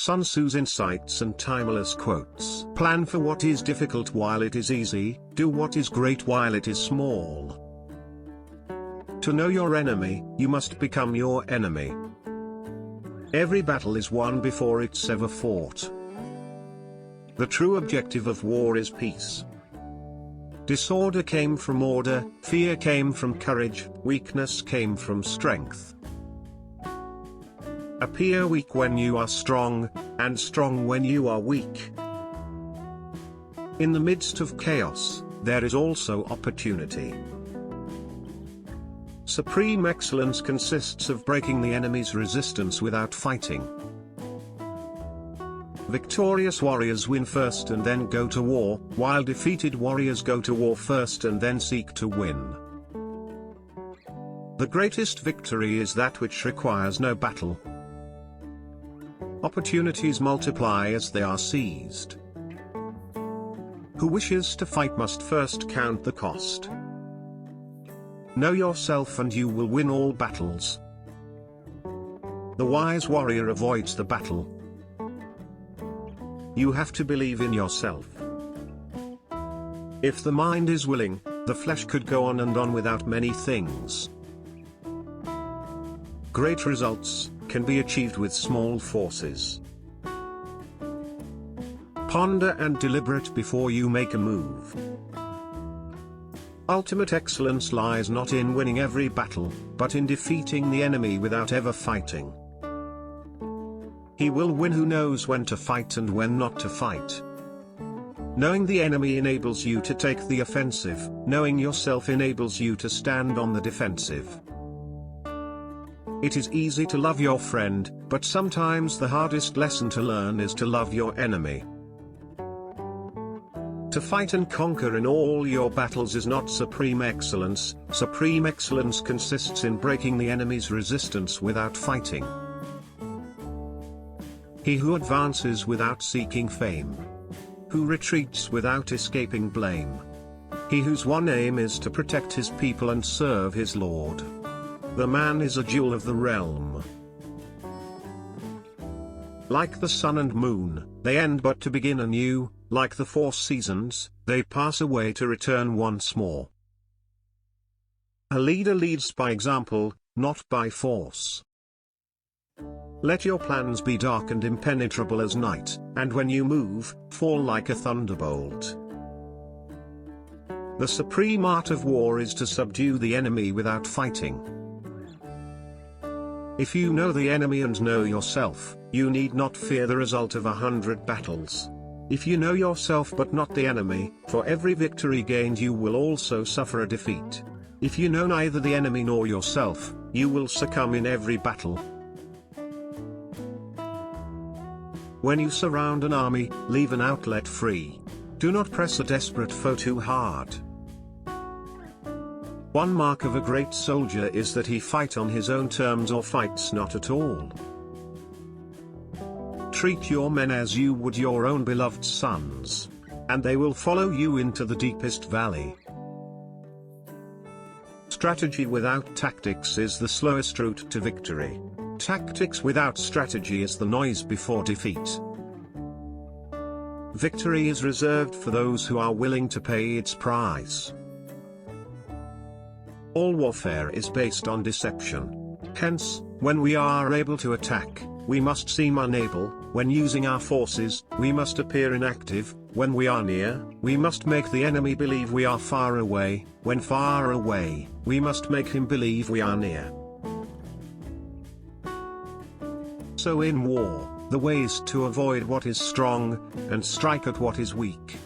Sun Tzu's insights and timeless quotes. Plan for what is difficult while it is easy, do what is great while it is small. To know your enemy, you must become your enemy. Every battle is won before it's ever fought. The true objective of war is peace. Disorder came from order, fear came from courage, weakness came from strength. Appear weak when you are strong, and strong when you are weak. In the midst of chaos, there is also opportunity. Supreme excellence consists of breaking the enemy's resistance without fighting. Victorious warriors win first and then go to war, while defeated warriors go to war first and then seek to win. The greatest victory is that which requires no battle. Opportunities multiply as they are seized. Who wishes to fight must first count the cost. Know yourself and you will win all battles. The wise warrior avoids the battle. You have to believe in yourself. If the mind is willing, the flesh could go on and on without many things. Great results can be achieved with small forces. Ponder and deliberate before you make a move. Ultimate excellence lies not in winning every battle, but in defeating the enemy without ever fighting. He will win who knows when to fight and when not to fight. Knowing the enemy enables you to take the offensive, knowing yourself enables you to stand on the defensive. It is easy to love your friend, but sometimes the hardest lesson to learn is to love your enemy. To fight and conquer in all your battles is not supreme excellence. Supreme excellence consists in breaking the enemy's resistance without fighting. He who advances without seeking fame. Who retreats without escaping blame. He whose one aim is to protect his people and serve his Lord. The man is a jewel of the realm. Like the sun and moon, they end but to begin anew. Like the 4 seasons, they pass away to return once more. A leader leads by example, not by force. Let your plans be dark and impenetrable as night, and when you move, fall like a thunderbolt. The supreme art of war is to subdue the enemy without fighting. If you know the enemy and know yourself, you need not fear the result of 100 battles. If you know yourself but not the enemy, for every victory gained you will also suffer a defeat. If you know neither the enemy nor yourself, you will succumb in every battle. When you surround an army, leave an outlet free. Do not press a desperate foe too hard. One mark of a great soldier is that he fight on his own terms or fights not at all. Treat your men as you would your own beloved sons, and they will follow you into the deepest valley. Strategy without tactics is the slowest route to victory. Tactics without strategy is the noise before defeat. Victory is reserved for those who are willing to pay its price. All warfare is based on deception. Hence, when we are able to attack, we must seem unable. When using our forces, we must appear inactive. When we are near, we must make the enemy believe we are far away. When far away, we must make him believe we are near. So in war, the way is to avoid what is strong, and strike at what is weak.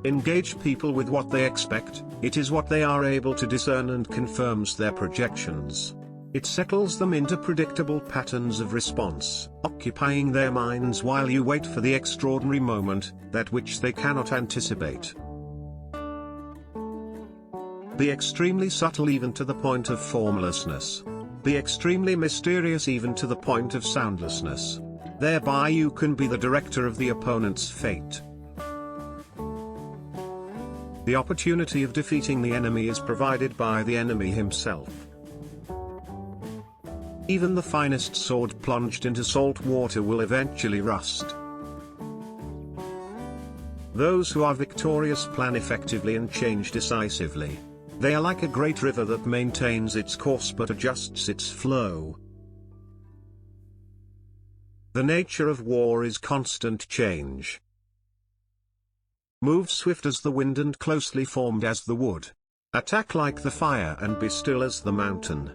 Engage people with what they expect, it is what they are able to discern and confirms their projections. It settles them into predictable patterns of response, occupying their minds while you wait for the extraordinary moment, that which they cannot anticipate. Be extremely subtle even to the point of formlessness. Be extremely mysterious even to the point of soundlessness. Thereby you can be the director of the opponent's fate. The opportunity of defeating the enemy is provided by the enemy himself. Even the finest sword plunged into salt water will eventually rust. Those who are victorious plan effectively and change decisively. They are like a great river that maintains its course but adjusts its flow. The nature of war is constant change. Move swift as the wind and closely formed as the wood. Attack like the fire and be still as the mountain.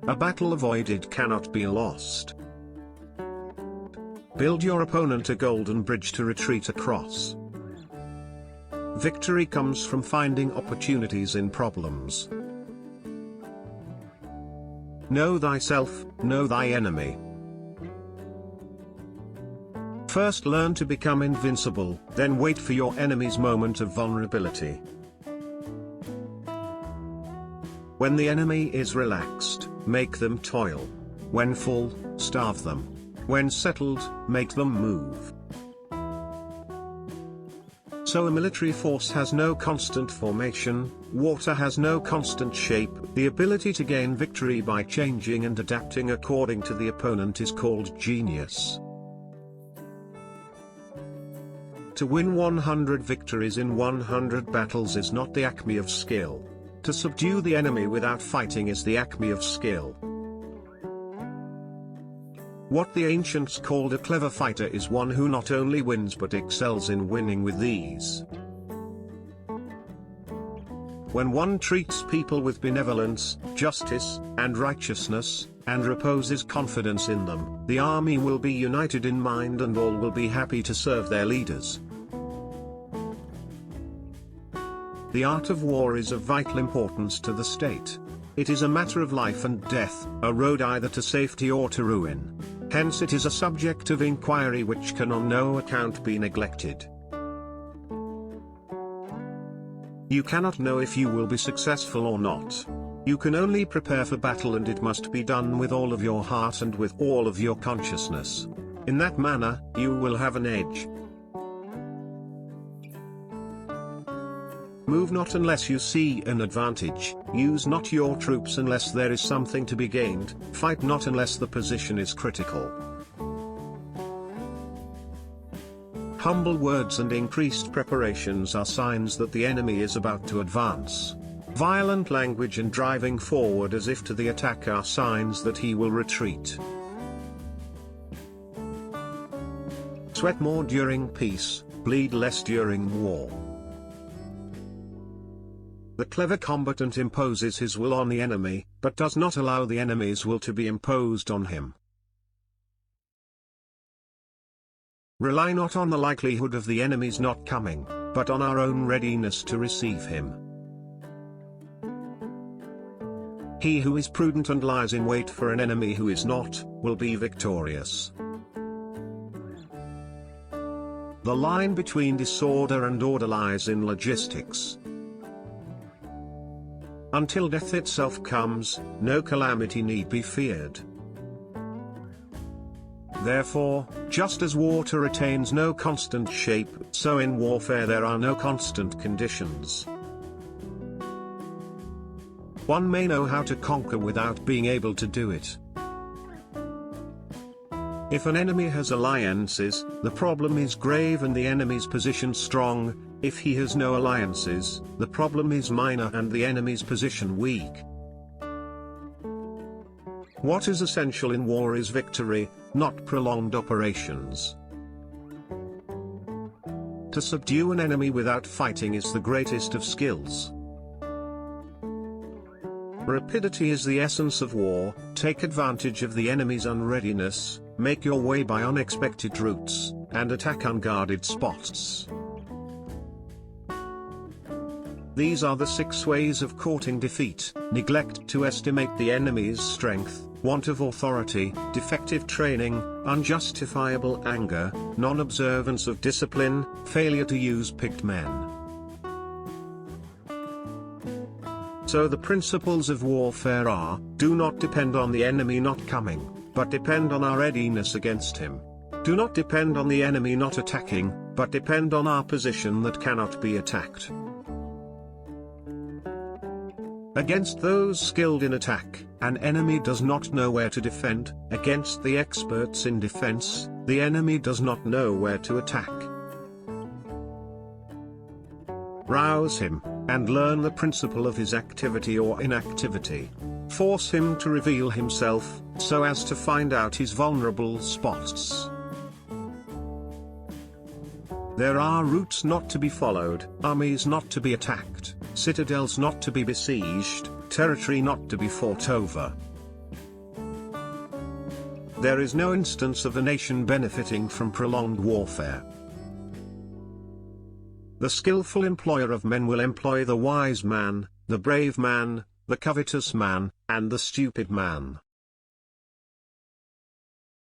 A battle avoided cannot be lost. Build your opponent a golden bridge to retreat across. Victory comes from finding opportunities in problems. Know thyself, know thy enemy. First learn to become invincible, then wait for your enemy's moment of vulnerability. When the enemy is relaxed, make them toil. When full, starve them. When settled, make them move. So a military force has no constant formation, water has no constant shape. The ability to gain victory by changing and adapting according to the opponent is called genius. To win 100 victories in 100 battles is not the acme of skill. To subdue the enemy without fighting is the acme of skill. What the ancients called a clever fighter is one who not only wins but excels in winning with ease. When one treats people with benevolence, justice, and righteousness, and reposes confidence in them, the army will be united in mind and all will be happy to serve their leaders. The art of war is of vital importance to the state. It is a matter of life and death, a road either to safety or to ruin. Hence it is a subject of inquiry which can on no account be neglected. You cannot know if you will be successful or not. You can only prepare for battle, and it must be done with all of your heart and with all of your consciousness. In that manner, you will have an edge. Move not unless you see an advantage, use not your troops unless there is something to be gained, fight not unless the position is critical. Humble words and increased preparations are signs that the enemy is about to advance. Violent language and driving forward as if to the attack are signs that he will retreat. Sweat more during peace, bleed less during war. The clever combatant imposes his will on the enemy, but does not allow the enemy's will to be imposed on him. Rely not on the likelihood of the enemy's not coming, but on our own readiness to receive him. He who is prudent and lies in wait for an enemy who is not, will be victorious. The line between disorder and order lies in logistics. Until death itself comes, no calamity need be feared. Therefore, just as water retains no constant shape, so in warfare there are no constant conditions. One may know how to conquer without being able to do it. If an enemy has alliances, the problem is grave and the enemy's position strong. If he has no alliances, the problem is minor and the enemy's position weak. What is essential in war is victory, not prolonged operations. To subdue an enemy without fighting is the greatest of skills. Rapidity is the essence of war. Take advantage of the enemy's unreadiness, make your way by unexpected routes, and attack unguarded spots. These are the 6 ways of courting defeat: neglect to estimate the enemy's strength, want of authority, defective training, unjustifiable anger, non-observance of discipline, failure to use picked men. So the principles of warfare are: do not depend on the enemy not coming, but depend on our readiness against him. Do not depend on the enemy not attacking, but depend on our position that cannot be attacked. Against those skilled in attack, An enemy does not know where to defend. Against the experts in defense, the enemy does not know where to attack. Rouse him, and learn the principle of his activity or inactivity. Force him to reveal himself, so as to find out his vulnerable spots. There are routes not to be followed, armies not to be attacked, citadels not to be besieged, territory not to be fought over. There is no instance of a nation benefiting from prolonged warfare. The skillful employer of men will employ the wise man, the brave man, the covetous man, and the stupid man.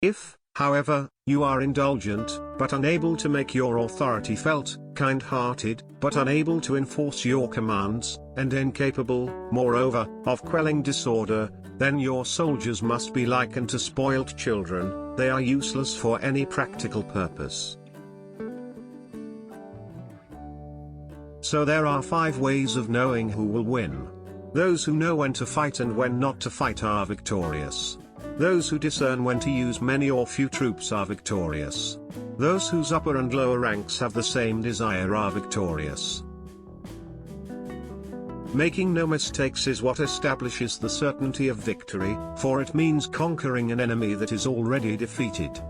If, however, you are indulgent, but unable to make your authority felt, kind-hearted, but unable to enforce your commands, and incapable, moreover, of quelling disorder, then your soldiers must be likened to spoilt children. They are useless for any practical purpose. So there are 5 ways of knowing who will win. Those who know when to fight and when not to fight are victorious. Those who discern when to use many or few troops are victorious. Those whose upper and lower ranks have the same desire are victorious. Making no mistakes is what establishes the certainty of victory, for it means conquering an enemy that is already defeated.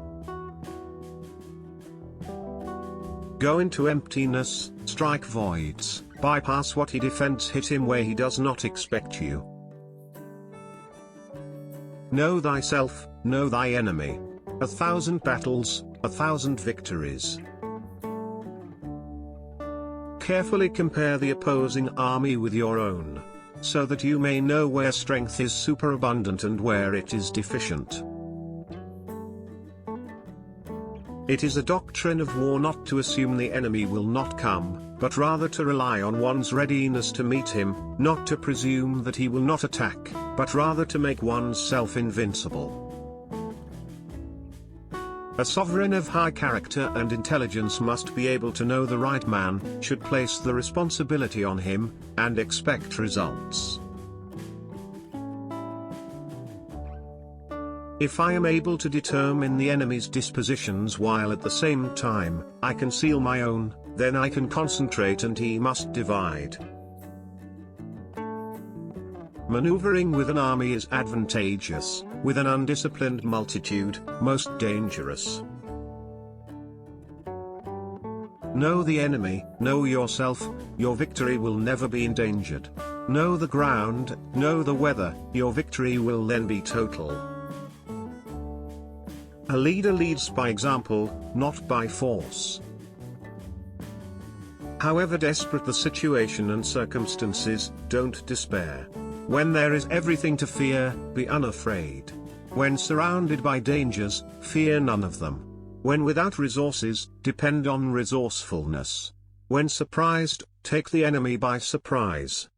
Go into emptiness, strike voids, bypass what he defends, hit him where he does not expect you. Know thyself, know thy enemy. 1,000 battles, 1,000 victories. Carefully compare the opposing army with your own, so that you may know where strength is superabundant and where it is deficient. It is a doctrine of war not to assume the enemy will not come, but rather to rely on one's readiness to meet him, not to presume that he will not attack, but rather to make oneself invincible. A sovereign of high character and intelligence must be able to know the right man, should place the responsibility on him, and expect results. If I am able to determine the enemy's dispositions while at the same time I conceal my own, then I can concentrate and he must divide. Maneuvering with an army is advantageous, with an undisciplined multitude, most dangerous. Know the enemy, know yourself, your victory will never be endangered. Know the ground, know the weather, your victory will then be total. A leader leads by example, not by force. However desperate the situation and circumstances, don't despair. When there is everything to fear, be unafraid. When surrounded by dangers, fear none of them. When without resources, depend on resourcefulness. When surprised, take the enemy by surprise.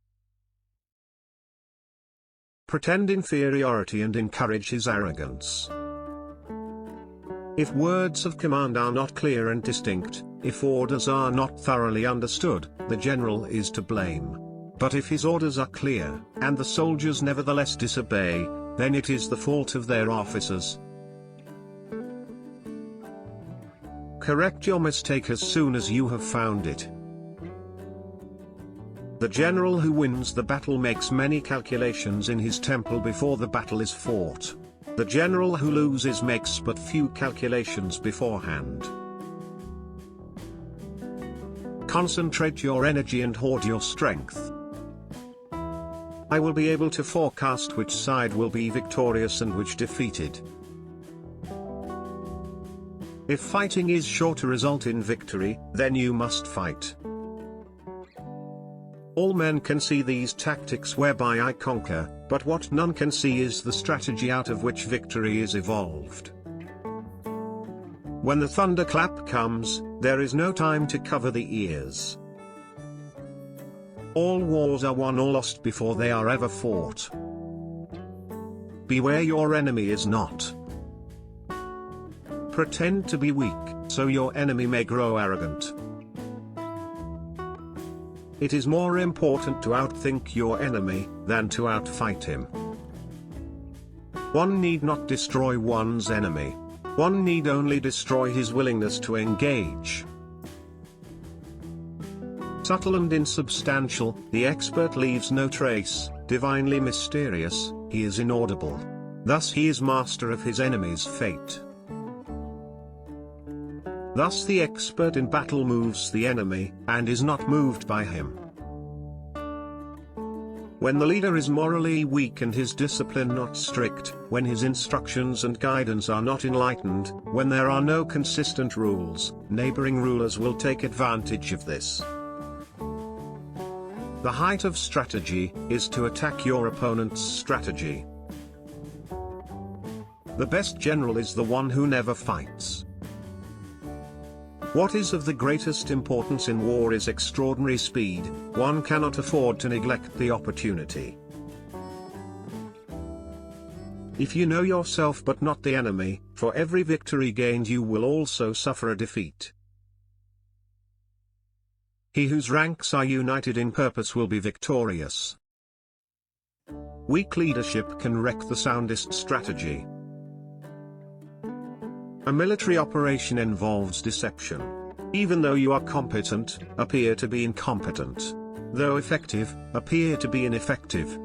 Pretend inferiority and encourage his arrogance. If words of command are not clear and distinct, if orders are not thoroughly understood, the general is to blame. But if his orders are clear, and the soldiers nevertheless disobey, then it is the fault of their officers. Correct your mistake as soon as you have found it. The general who wins the battle makes many calculations in his temple before the battle is fought. The general who loses makes but few calculations beforehand. Concentrate your energy and hoard your strength. I will be able to forecast which side will be victorious and which defeated. If fighting is sure to result in victory, then you must fight. All men can see these tactics whereby I conquer, but what none can see is the strategy out of which victory is evolved. When the thunderclap comes, there is no time to cover the ears. All wars are won or lost before they are ever fought. Beware your enemy is not. Pretend to be weak, so your enemy may grow arrogant. It is more important to outthink your enemy, than to outfight him. One need not destroy one's enemy. One need only destroy his willingness to engage. Subtle and insubstantial, the expert leaves no trace, divinely mysterious, he is inaudible. Thus he is master of his enemy's fate. Thus the expert in battle moves the enemy, and is not moved by him. When the leader is morally weak and his discipline not strict, when his instructions and guidance are not enlightened, when there are no consistent rules, neighboring rulers will take advantage of this. The height of strategy is to attack your opponent's strategy. The best general is the one who never fights. What is of the greatest importance in war is extraordinary speed. One cannot afford to neglect the opportunity. If you know yourself but not the enemy, for every victory gained you will also suffer a defeat. He whose ranks are united in purpose will be victorious. Weak leadership can wreck the soundest strategy. A military operation involves deception. Even though you are competent, appear to be incompetent. Though effective, appear to be ineffective.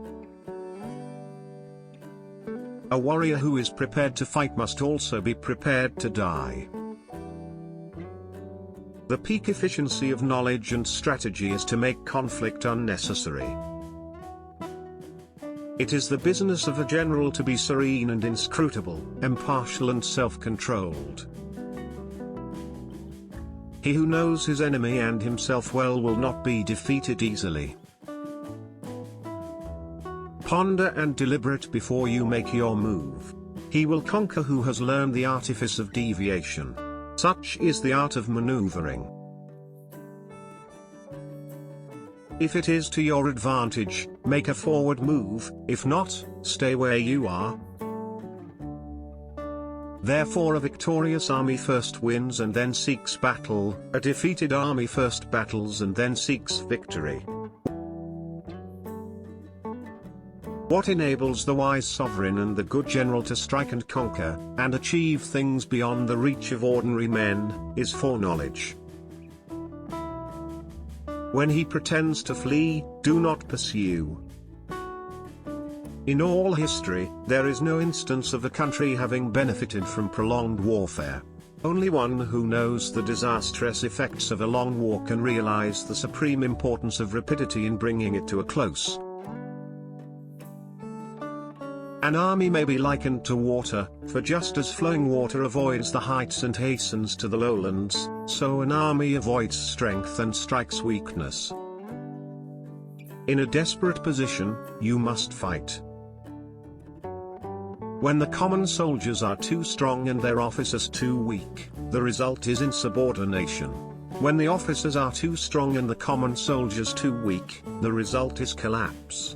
A warrior who is prepared to fight must also be prepared to die. The peak efficiency of knowledge and strategy is to make conflict unnecessary. It is the business of a general to be serene and inscrutable, impartial and self-controlled. He who knows his enemy and himself well will not be defeated easily. Ponder and deliberate before you make your move. He will conquer who has learned the artifice of deviation. Such is the art of maneuvering. If it is to your advantage, make a forward move, if not, stay where you are. Therefore a victorious army first wins and then seeks battle, a defeated army first battles and then seeks victory. What enables the wise sovereign and the good general to strike and conquer, and achieve things beyond the reach of ordinary men, is foreknowledge. When he pretends to flee, do not pursue. In all history, there is no instance of a country having benefited from prolonged warfare. Only one who knows the disastrous effects of a long war can realize the supreme importance of rapidity in bringing it to a close. An army may be likened to water, for just as flowing water avoids the heights and hastens to the lowlands, so an army avoids strength and strikes weakness. In a desperate position, you must fight. When the common soldiers are too strong and their officers too weak, the result is insubordination. When the officers are too strong and the common soldiers too weak, the result is collapse.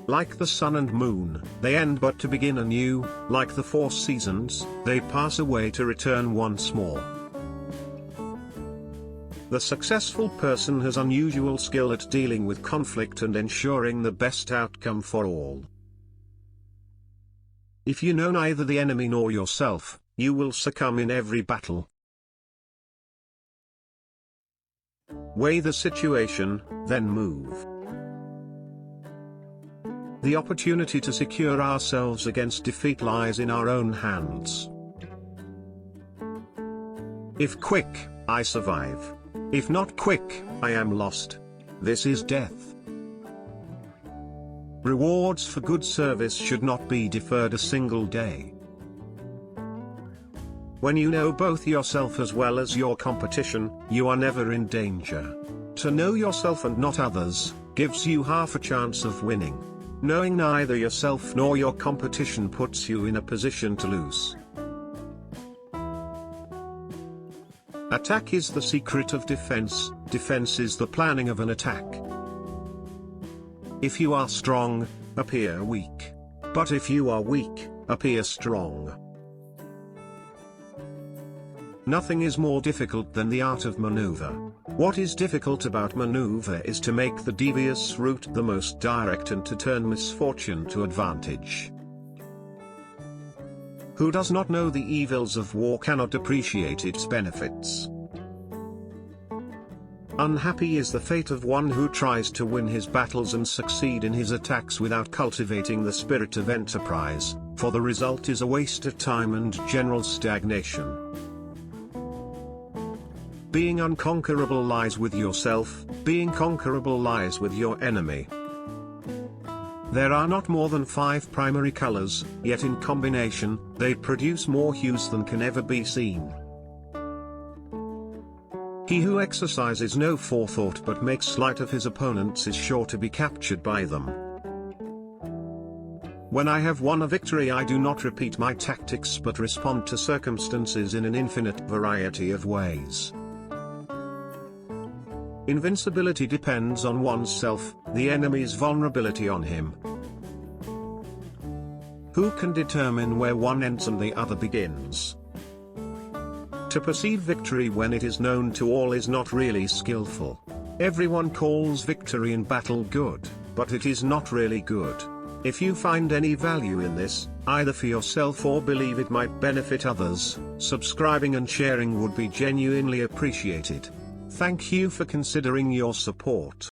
Like the sun and moon, they end but to begin anew. Like the 4 seasons, they pass away to return once more. The successful person has unusual skill at dealing with conflict and ensuring the best outcome for all. If you know neither the enemy nor yourself, you will succumb in every battle. Weigh the situation, then move. The opportunity to secure ourselves against defeat lies in our own hands. If quick, I survive. If not quick, I am lost. This is death. Rewards for good service should not be deferred a single day. When you know both yourself as well as your competition, you are never in danger. To know yourself and not others, gives you half a chance of winning. Knowing neither yourself nor your competition puts you in a position to lose. Attack is the secret of defense, defense is the planning of an attack. If you are strong, appear weak. But if you are weak, appear strong. Nothing is more difficult than the art of maneuver. What is difficult about maneuver is to make the devious route the most direct and to turn misfortune to advantage. Who does not know the evils of war cannot appreciate its benefits. Unhappy is the fate of one who tries to win his battles and succeed in his attacks without cultivating the spirit of enterprise, for the result is a waste of time and general stagnation. Being unconquerable lies with yourself, being conquerable lies with your enemy. There are not more than 5 primary colors, yet in combination, they produce more hues than can ever be seen. He who exercises no forethought but makes light of his opponents is sure to be captured by them. When I have won a victory, I do not repeat my tactics but respond to circumstances in an infinite variety of ways. Invincibility depends on oneself, the enemy's vulnerability on him. Who can determine where one ends and the other begins? To perceive victory when it is known to all is not really skillful. Everyone calls victory in battle good, but it is not really good. If you find any value in this, either for yourself or believe it might benefit others, subscribing and sharing would be genuinely appreciated. Thank you for considering your support.